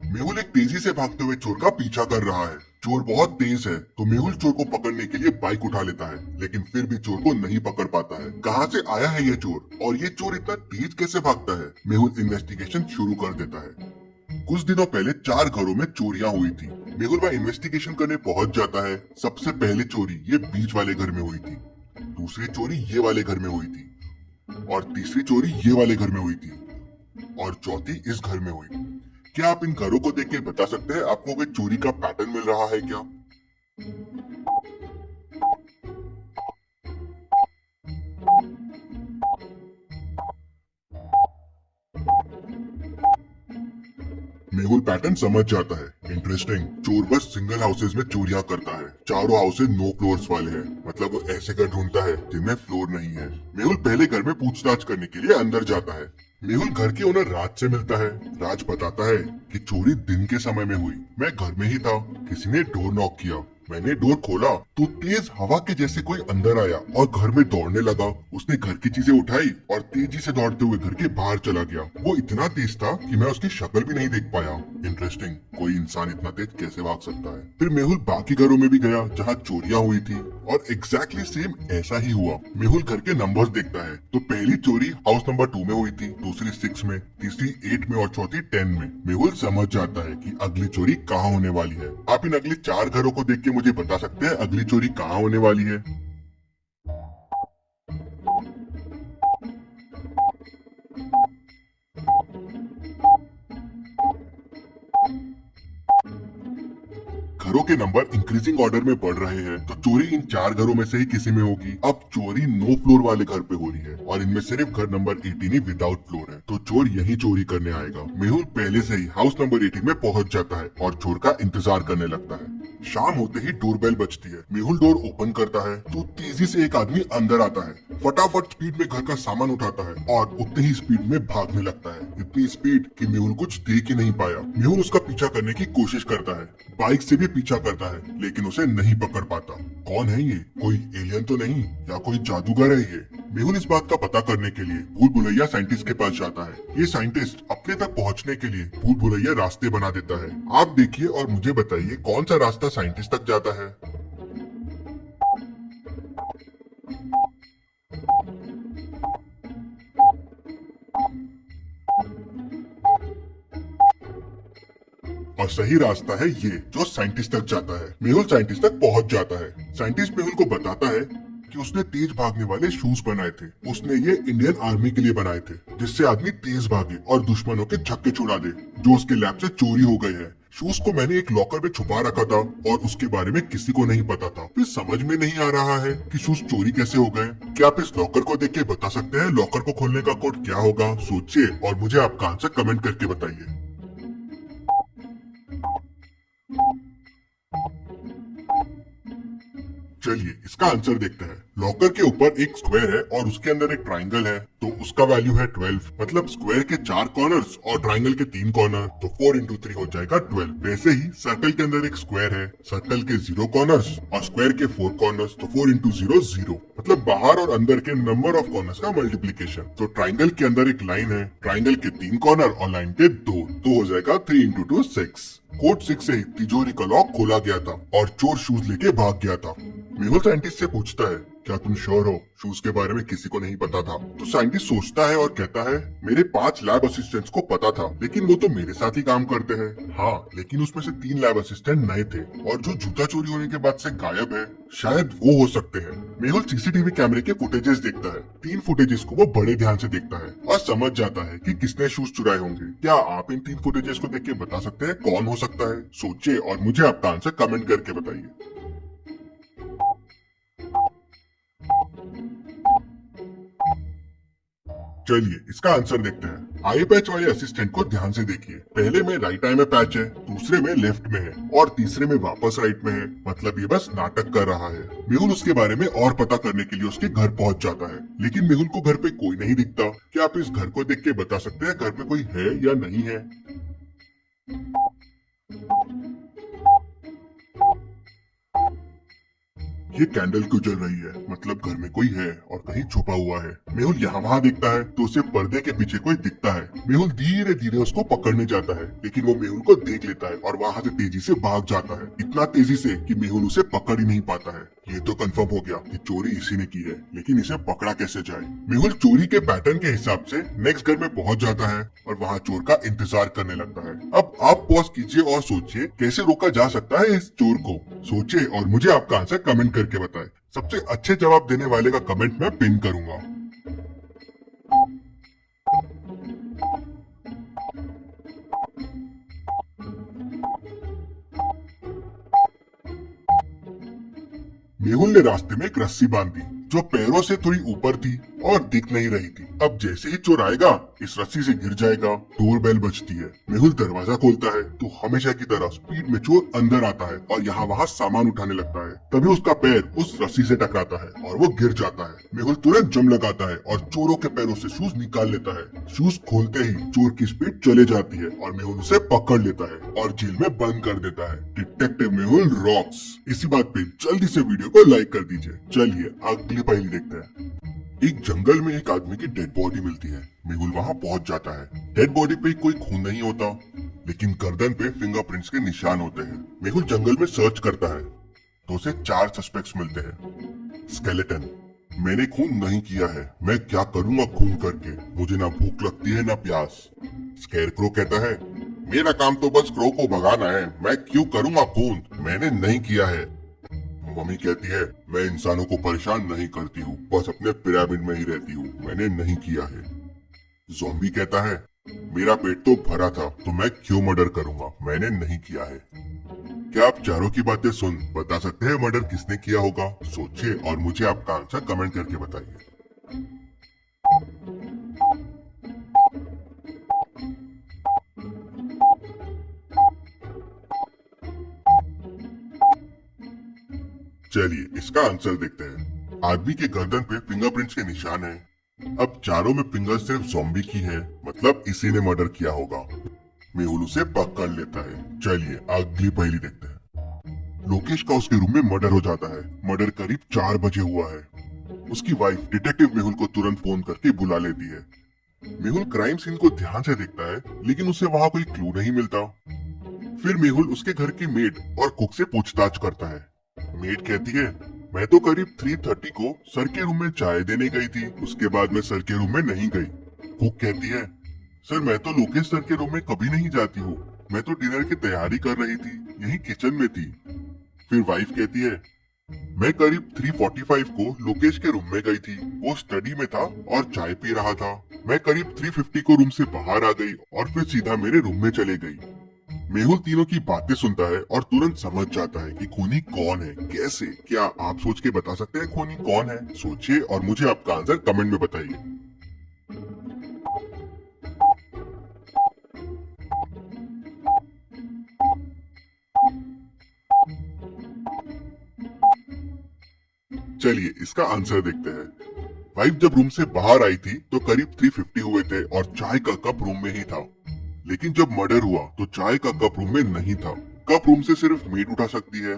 मेहुल एक तेजी से भागते हुए चोर का पीछा कर रहा है। चोर बहुत तेज है तो मेहुल चोर को पकड़ने के लिए बाइक उठा लेता है, लेकिन फिर भी चोर को नहीं पकड़ पाता है। कहाँ से आया है ये चोर और ये चोर इतना तेज कैसे भागता है? मेहुल इन्वेस्टिगेशन शुरू कर देता है। कुछ दिनों पहले 4 घरों में चोरियां हुई थी। मेहुल वह इन्वेस्टिगेशन करने पहुंच जाता है। सबसे पहले चोरी ये बीच वाले घर में हुई थी, दूसरी चोरी ये वाले घर में हुई थी, और तीसरी चोरी ये वाले घर में हुई थी, और चौथी इस घर में हुई। क्या आप इन घरों को देख के बता सकते हैं आपको कोई चोरी का पैटर्न मिल रहा है क्या? मेहुल पैटर्न समझ जाता है। इंटरेस्टिंग। चोर बस सिंगल हाउसेज में चोरियां करता है। चारों हाउसेज नो फ्लोर्स वाले हैं, मतलब वो ऐसे घर ढूंढता है जिनमें फ्लोर नहीं है। मेहुल पहले घर में पूछताछ करने के लिए अंदर जाता है। मेहुल घर के ओनर राज से मिलता है। राज बताता है कि चोरी दिन के समय में हुई। मैं घर में ही था, किसी ने डोर नॉक किया। मैंने डोर खोला तो तेज हवा के जैसे कोई अंदर आया और घर में दौड़ने लगा। उसने घर की चीजें उठाई और तेजी से दौड़ते हुए घर के बाहर चला गया। वो इतना तेज था कि मैं उसकी शक्ल भी नहीं देख पाया। इंटरेस्टिंग, कोई इंसान इतना तेज कैसे भाग सकता है? फिर मेहुल बाकी घरों में भी गया जहाँ चोरियां हुई थी और एग्जैक्टली सेम ऐसा ही हुआ। मेहुल घर के नंबर्स देखता है तो पहली चोरी हाउस नंबर 2 में हुई थी, दूसरी 6 में, तीसरी 8 में और चौथी 10 में। मेहुल समझ जाता है कि अगली चोरी कहाँ होने वाली है। आप इन अगले 4 घरों को देख के मुझे बता सकते हैं अगली चोरी कहाँ होने वाली है? घरों के नंबर इंक्रीजिंग ऑर्डर में बढ़ रहे हैं तो चोरी इन 4 घरों में से ही किसी में होगी। अब चोरी नो फ्लोर वाले घर पे हो रही है और इनमें सिर्फ घर नंबर 18 ही विदाउट फ्लोर है, तो चोर यही चोरी करने आएगा। मेहुल पहले से ही हाउस नंबर 18 में पहुंच जाता है और चोर का इंतजार करने लगता है। शाम होते ही डोरबेल बजती है। मेहुल डोर ओपन करता है तो तेजी से एक आदमी अंदर आता है। फटाफट स्पीड में घर का सामान उठाता है और उतनी ही स्पीड में भागने लगता है। इतनी स्पीड कि मेहुल कुछ देख ही नहीं पाया। मेहुल उसका पीछा करने की कोशिश करता है, बाइक से भी पीछा करता है, लेकिन उसे नहीं पकड़ पाता। कौन है ये? कोई एलियन तो नहीं या कोई जादूगर है ये? मेहुल इस बात का पता करने के लिए भूल भुलैया साइंटिस्ट के पास जाता है। ये साइंटिस्ट अपने तक पहुंचने के लिए भूल भुलैया रास्ते बना देता है। आप देखिए और मुझे बताइए कौन सा रास्ता साइंटिस्ट तक जाता है। और सही रास्ता है ये जो साइंटिस्ट तक जाता है। मेहुल साइंटिस्ट तक पहुंच जाता है। साइंटिस्ट मेहुल को बताता है कि उसने तेज भागने वाले शूज बनाए थे। उसने ये इंडियन आर्मी के लिए बनाए थे, जिससे आदमी तेज भागे और दुश्मनों के छक्के छुड़ा दे जो उसके लैब से चोरी हो गए हैं। शूज को मैंने एक लॉकर में छुपा रखा था और उसके बारे में किसी को नहीं पता था। फिर समझ में नहीं आ रहा है कि शूज चोरी कैसे हो गए। क्या आप इस लॉकर को देख के बता सकते हैं लॉकर को खोलने का कोड क्या होगा? सोचिए और मुझे आपका आंसर कमेंट करके बताइए। चलिए इसका आंसर देखते हैं। लॉकर के ऊपर एक स्क्वायर है और उसके अंदर एक ट्राइंगल है, तो उसका वैल्यू है 12। मतलब स्क्वायर के 4 कॉर्नर्स और ट्राइंगल के 3 कॉर्नर, तो 4 इंटू 3 हो जाएगा 12। वैसे ही सर्कल के अंदर एक स्क्वायर है, सर्कल के 0 कॉर्नर्स और स्क्वायर के 4 कॉर्नर्स, तो 4 इंटू 0 0। मतलब बाहर और अंदर के नंबर ऑफ कॉर्नर्स का मल्टीप्लीकेशन। तो ट्राइंगल के अंदर एक लाइन है, ट्राइंगल के 3 कॉर्नर और लाइन के 2, तो हो जाएगा 3 इंटू 2 6। कोड 6 से ही तिजोरी का लॉक खोला गया था और चोर शूज लेके भाग गया था। मेहुल साइंटिस्ट से पूछता है, क्या तुम श्योर हो शूज के बारे में किसी को नहीं पता था? तो साइंटिस्ट सोचता है और कहता है, मेरे 5 लैब असिस्टेंट्स को पता था, लेकिन वो तो मेरे साथ ही काम करते हैं। हाँ, लेकिन उसमें से 3 लैब असिस्टेंट नए थे और जो जूता चोरी होने के बाद से गायब है, शायद वो हो सकते हैं। मेहुल सीसीटीवी कैमरे के फुटेजेस देखता है। 3 फुटेजेस को वो बड़े ध्यान से देखता है और समझ जाता है कि किसने शूज चुराए होंगे। क्या आप इन 3 फुटेजेस को देख के बता सकते हैं कौन हो सकता है? सोचिए और मुझे आपका आंसर कमेंट करके बताइए। चलिए इसका आंसर देखते हैं। आई पैच वाले असिस्टेंट को ध्यान से देखिए। पहले में राइट आई में पैच है, दूसरे में लेफ्ट में है और तीसरे में वापस राइट में है। मतलब ये बस नाटक कर रहा है। मेहुल उसके बारे में और पता करने के लिए उसके घर पहुंच जाता है, लेकिन मेहुल को घर पे कोई नहीं दिखता। क्या आप इस घर को देख के बता सकते हैं घर पे कोई है या नहीं है? ये कैंडल क्यों जल रही है, मतलब घर में कोई है और कहीं छुपा हुआ है। मेहुल यहाँ वहाँ देखता है तो उसे पर्दे के पीछे कोई दिखता है। मेहुल धीरे धीरे उसको पकड़ने जाता है, लेकिन वो मेहुल को देख लेता है और वहाँ से तेजी से भाग जाता है, इतना तेजी से कि मेहुल उसे पकड़ ही नहीं पाता है। ये तो कंफर्म हो गया कि चोरी इसी ने की है, लेकिन इसे पकड़ा कैसे जाए। मेहुल चोरी के पैटर्न के हिसाब से नेक्स्ट घर में पहुंच जाता है और वहाँ चोर का इंतजार करने लगता है। अब आप पॉज कीजिए और सोचिए कैसे रोका जा सकता है इस चोर को। सोचिए और मुझे आपका आंसर कमेंट करके बताएं। सबसे अच्छे जवाब देने वाले का कमेंट मैं पिन करूंगा। मेहुल ने रास्ते में एक रस्सी बांधी जो पैरों से थोड़ी ऊपर थी और दिख नहीं रही थी। अब जैसे ही चोर आएगा इस रस्सी से गिर जाएगा। डोर बेल बजती है। मेहुल दरवाजा खोलता है तो हमेशा की तरह स्पीड में चोर अंदर आता है और यहाँ वहाँ सामान उठाने लगता है। तभी उसका पैर उस रस्सी से टकराता है और वो गिर जाता है। मेहुल तुरंत जम लगाता है और चोरों के पैरों से शूज निकाल लेता है। शूज खोलते ही चोर की स्पीड चले जाती है और मेहुल उसे पकड़ लेता है और जेल में बंद कर देता है। Detective Mehul rocks. इसी बात पे जल्दी से वीडियो को लाइक कर दीजिए। चलिए अगली पहेली देखते हैं। एक जंगल में एक आदमी की डेड बॉडी मिलती है। मेहुल वहाँ पहुँच जाता है। डेड बॉडी पे कोई खून नहीं होता, लेकिन गर्दन पे फिंगरप्रिंट्स के निशान होते हैं। मेहुल जंगल में सर्च करता है तो उसे 4 सस्पेक्ट्स मिलते हैं। स्केलेटन, मैंने खून नहीं किया है, मैं क्या करूँगा खून करके, मुझे ना भूख लगती है ना प्यास। स्केरक्रो कहता है, मेरा काम तो बस क्रो को भगाना है, मैं क्यों करूँगा खून, मैंने नहीं किया है। मम्मी कहती है, मैं इंसानों को परेशान नहीं करती हूँ, बस अपने पिरामिड में ही रहती हूँ, मैंने नहीं किया है। ज़ॉम्बी कहता है, मेरा पेट तो भरा था तो मैं क्यों मर्डर करूँगा, मैंने नहीं किया है। क्या आप चारों की बातें सुन बता सकते हैं मर्डर किसने किया होगा? सोचिए और मुझे आपका आंसर कमेंट करके बताइए। चलिए इसका आंसर देखते हैं। आदमी के गर्दन पे फिंगरप्रिंट्स के निशान हैं। अब चारों में फिंगर सिर्फ ज़ॉम्बी की है, मतलब इसी ने मर्डर किया होगा। मेहुल उसे पकड़ लेता है। चलिए अगली पहेली देखते हैं। लोकेश का उसके रूम में मर्डर हो जाता है। मर्डर करीब 4 बजे हुआ है। उसकी वाइफ डिटेक्टिव मेहुल को तुरंत फोन करके बुला लेती है। मेहुल क्राइम सीन को ध्यान से देखता है, लेकिन उसे वहाँ कोई क्लू नहीं मिलता। फिर मेहुल उसके घर की मेड और कुक से पूछताछ करता है। मेड कहती है, मैं तो करीब 3:30 को सर के रूम में चाय देने गई थी, उसके बाद मैं सर के रूम में नहीं गई। कुक कहती है, सर मैं तो लोकेश सर के रूम में कभी नहीं जाती हूँ, मैं तो डिनर की तैयारी कर रही थी, यही किचन में थी। फिर वाइफ कहती है, मैं करीब 3:45 को लोकेश के रूम में गई थी, वो स्टडी में था और चाय पी रहा था। मैं करीब 3:50 को रूम से बाहर आ गई और फिर सीधा मेरे रूम में चले गई। मेहुल तीनों की बातें सुनता है और तुरंत समझ जाता है कि खूनी कौन है। कैसे? क्या आप सोच के बता सकते हैं खूनी कौन है? सोचिए और मुझे आपका आंसर कमेंट में बताइए। चलिए इसका आंसर देखते हैं। वाइफ जब रूम से बाहर आई थी तो करीब 3:50 हुए थे और चाय का कप रूम में ही था। लेकिन जब मर्डर हुआ तो चाय का कप रूम में नहीं था। कप रूम से सिर्फ मेड उठा सकती है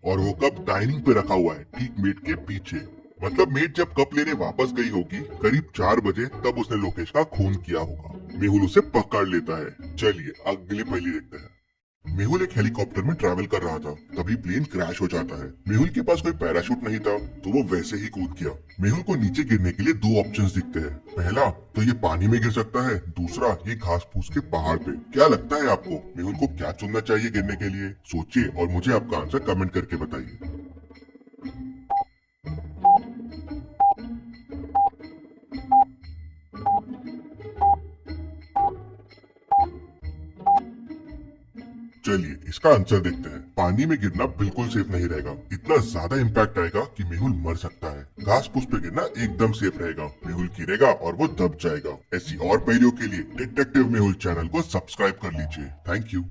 और वो कप डाइनिंग पे रखा हुआ है, ठीक मेड के पीछे। मतलब मेड जब कप लेने वापस गई होगी करीब 4 बजे, तब उसने लोकेश का खून किया होगा। मेहुल उसे पकड़ लेता है। चलिए अगली पहेली देखते हैं। मेहुल एक हेलीकॉप्टर में ट्रैवल कर रहा था, तभी प्लेन क्रैश हो जाता है। मेहुल के पास कोई पैराशूट नहीं था तो वो वैसे ही कूद गया। मेहुल को नीचे गिरने के लिए 2 ऑप्शंस दिखते हैं। पहला तो ये पानी में गिर सकता है, दूसरा ये घास फूस के पहाड़ पे। क्या लगता है आपको मेहुल को क्या चुनना चाहिए गिरने के लिए? सोचिए और मुझे आपका आंसर कमेंट करके बताइए। चलिए इसका आंसर देखते हैं। पानी में गिरना बिल्कुल सेफ नहीं रहेगा, इतना ज्यादा इम्पैक्ट आएगा कि मेहुल मर सकता है। घास फूस पे गिरना एकदम सेफ रहेगा, मेहुल गिरेगा और वो दब जाएगा। ऐसी और पहेलियों के लिए डिटेक्टिव मेहुल चैनल को सब्सक्राइब कर लीजिए। Thank you.